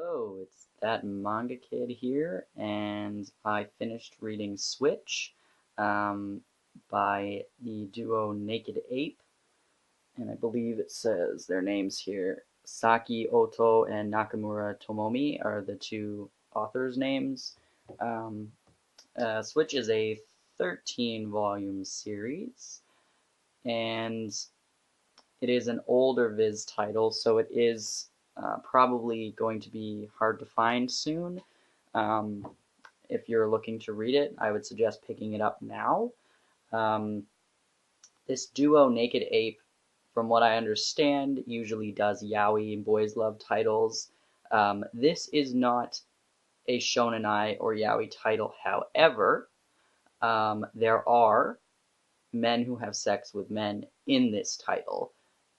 Hello, it's that manga kid here, and I finished reading Switch um, by the duo Naked Ape, and I believe it says their names here. Saki Oto and Nakamura Tomomi are the two authors' names. Um, Switch is a 13 volume series, and it is an older Viz title, so it is probably going to be hard to find soon. Um, if you're looking to read it, I would suggest picking it up now. Um, this duo, Naked Ape, from what I understand, usually does yaoi and boys love titles. This is not a shonenai or yaoi title. However, there are men who have sex with men in this title.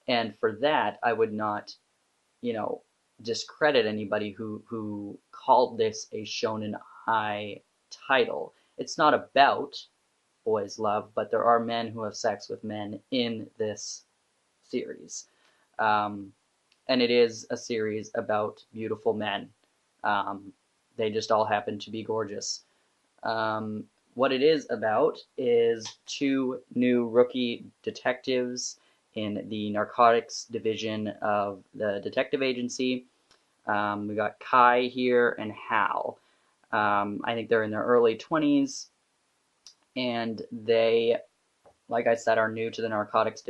And for that, I would not, you know, discredit anybody who called this a shonen ai title. It's not about boys' love, but there are men who have sex with men in this series. Um, and it is a series about beautiful men. Um, they just all happen to be gorgeous. Um, what it is about is two new rookie detectives in the narcotics division of the detective agency. We got Kai here and Hal. I think they're in their early 20s, and they, like I said, are new to the narcotics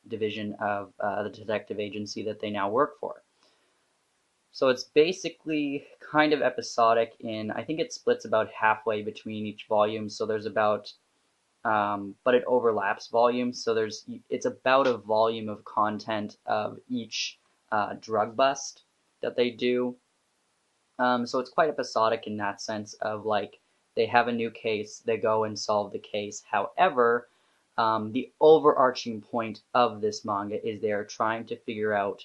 division of the detective agency that they now work for. So it's basically kind of episodic in, I think it splits about halfway between each volume. So there's about, but it overlaps volumes. So it's about a volume of content of each drug bust that they do. So it's quite episodic in that sense of like they have a new case, they go and solve the case. However, the overarching point of this manga is they're trying to figure out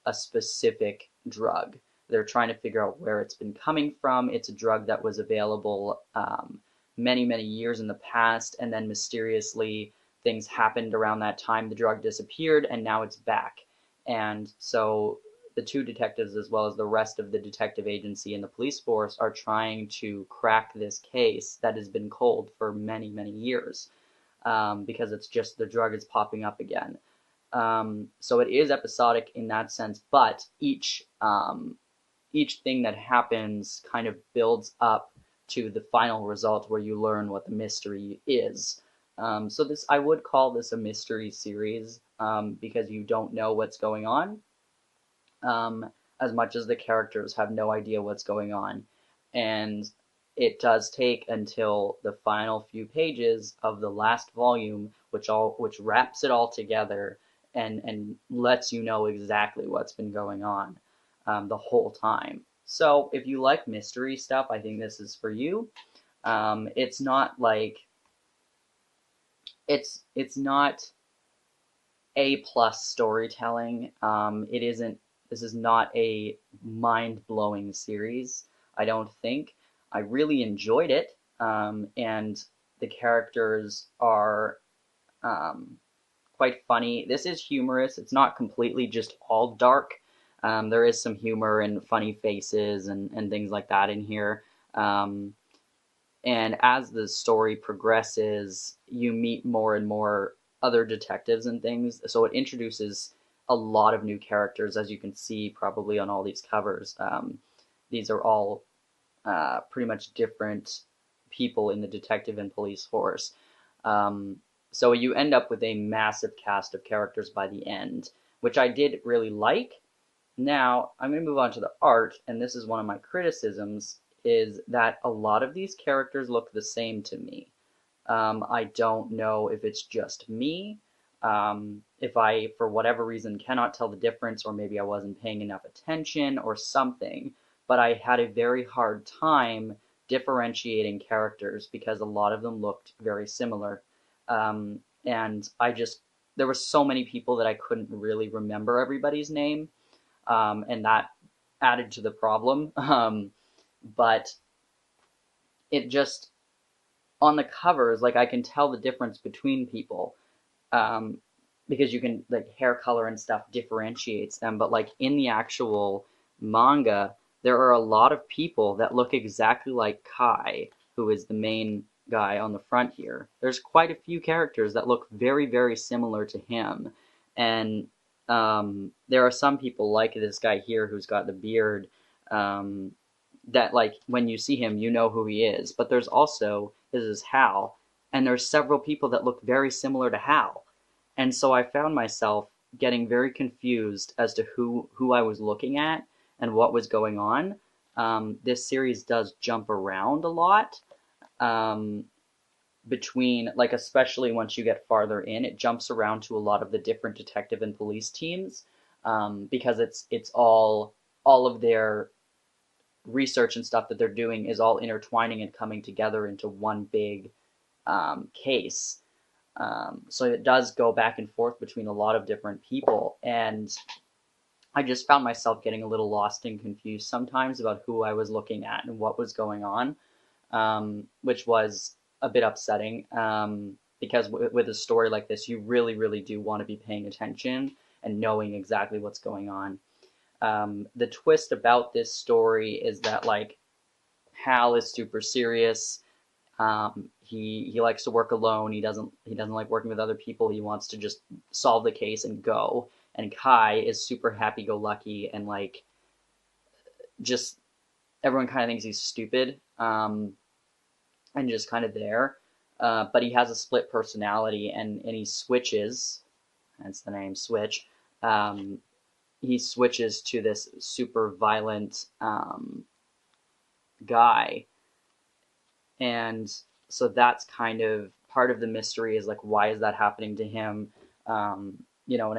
a specific drug. They're trying to figure out where it's been coming from. It's a drug that was available many, many years in the past, and then mysteriously things happened around that time. The drug disappeared, and now it's back. And so the two detectives, as well as the rest of the detective agency and the police force, are trying to crack this case that has been cold for many, many years because it's just the drug is popping up again. So it is episodic in that sense, but each thing that happens kind of builds up to the final result where you learn what the mystery is. So this I would call this a mystery series because you don't know what's going on, um, as much as the characters have no idea what's going on, and it does take until the final few pages of the last volume, which wraps it all together and lets you know exactly what's been going on the whole time. So if you like mystery stuff, I think this is for you. It's not like it's not A+ storytelling. It isn't. This is not a mind-blowing series. I don't think. I really enjoyed it, and the characters are quite funny. This is humorous. It's not completely just all dark. There is some humor and funny faces and things like that in here. Um, and as the story progresses, you meet more and more other detectives and things. So it introduces a lot of new characters, as you can see probably on all these covers. These are all pretty much different people in the detective and police force. Um, so you end up with a massive cast of characters by the end, which I did really like. Now, I'm going to move on to the art, and this is one of my criticisms, is that a lot of these characters look the same to me. I don't know if it's just me, if I, for whatever reason, cannot tell the difference, or maybe I wasn't paying enough attention or something, but I had a very hard time differentiating characters because a lot of them looked very similar. And there were so many people that I couldn't really remember everybody's name, and that added to the problem. But it just, on the covers, like I can tell the difference between people, um, because you can, like, hair color and stuff differentiates them. But like in the actual manga, there are a lot of people that look exactly like Kai, who is the main guy on the front here. There's quite a few characters that look very, very similar to him. And there are some people like this guy here who's got the beard, that like when you see him, you know who he is. But there's also, this is Hal, and there's several people that look very similar to Hal. And so I found myself getting very confused as to who I was looking at and what was going on. This series does jump around a lot, between, like, especially once you get farther in, it jumps around to a lot of the different detective and police teams, because it's all of their research and stuff that they're doing is all intertwining and coming together into one big case. So it does go back and forth between a lot of different people, and I just found myself getting a little lost and confused sometimes about who I was looking at and what was going on, which was a bit upsetting, because with a story like this, you really, really do want to be paying attention and knowing exactly what's going on. The twist about this story is that, like, Hal is super serious. He likes to work alone. He doesn't like working with other people. He wants to just solve the case and go. And Kai is super happy-go-lucky and, like, just everyone kind of thinks he's stupid, and just kind of there. But he has a split personality, and he switches. Hence the name Switch. He switches to this super violent guy. And so that's kind of part of the mystery, is like, why is that happening to him? And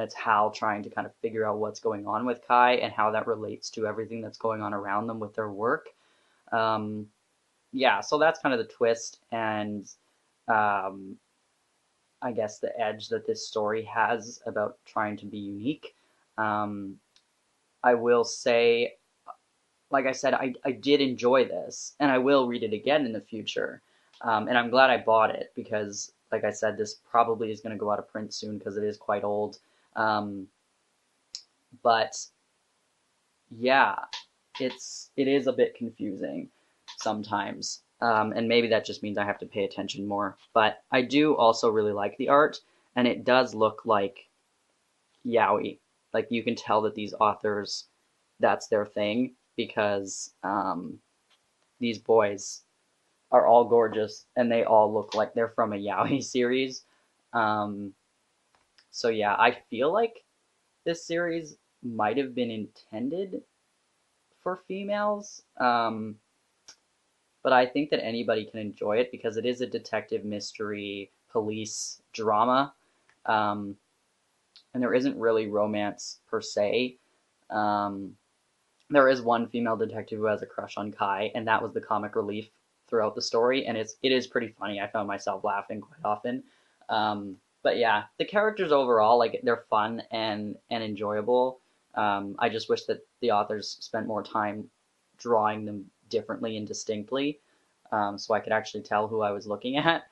it's Hal trying to kind of figure out what's going on with Kai and how that relates to everything that's going on around them with their work. So that's kind of the twist, and I guess the edge that this story has about trying to be unique. I will say, like I said, I did enjoy this, and I will read it again in the future. And I'm glad I bought it because, like I said, this probably is going to go out of print soon because it is quite old. But yeah, it is a bit confusing sometimes. And maybe that just means I have to pay attention more. But I do also really like the art, and it does look like yaoi. Like, you can tell that these authors, that's their thing, because these boys are all gorgeous, and they all look like they're from a yaoi series. So yeah, I feel like this series might have been intended for females, but I think that anybody can enjoy it because it is a detective mystery police drama, and there isn't really romance per se. There is one female detective who has a crush on Kai, and that was the comic relief throughout the story, and it is pretty funny. I found myself laughing quite often. But yeah, the characters overall, like, they're fun and enjoyable. I just wish that the authors spent more time drawing them differently and distinctly, so I could actually tell who I was looking at.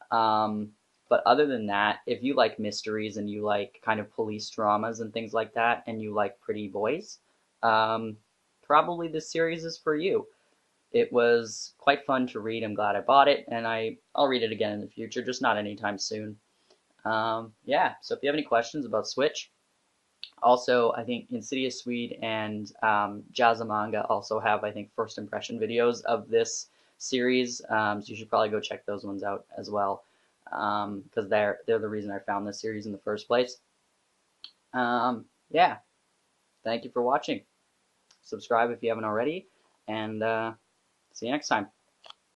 But other than that, if you like mysteries and you like kind of police dramas and things like that, and you like pretty boys, probably this series is for you. It was quite fun to read. I'm glad I bought it, and I'll read it again in the future, just not anytime soon. So if you have any questions about Switch, also, I think Insidious Swede and Manga also have, I think, first impression videos of this series, so you should probably go check those ones out as well, because they're the reason I found this series in the first place. Yeah, thank you for watching. Subscribe if you haven't already, and see you next time.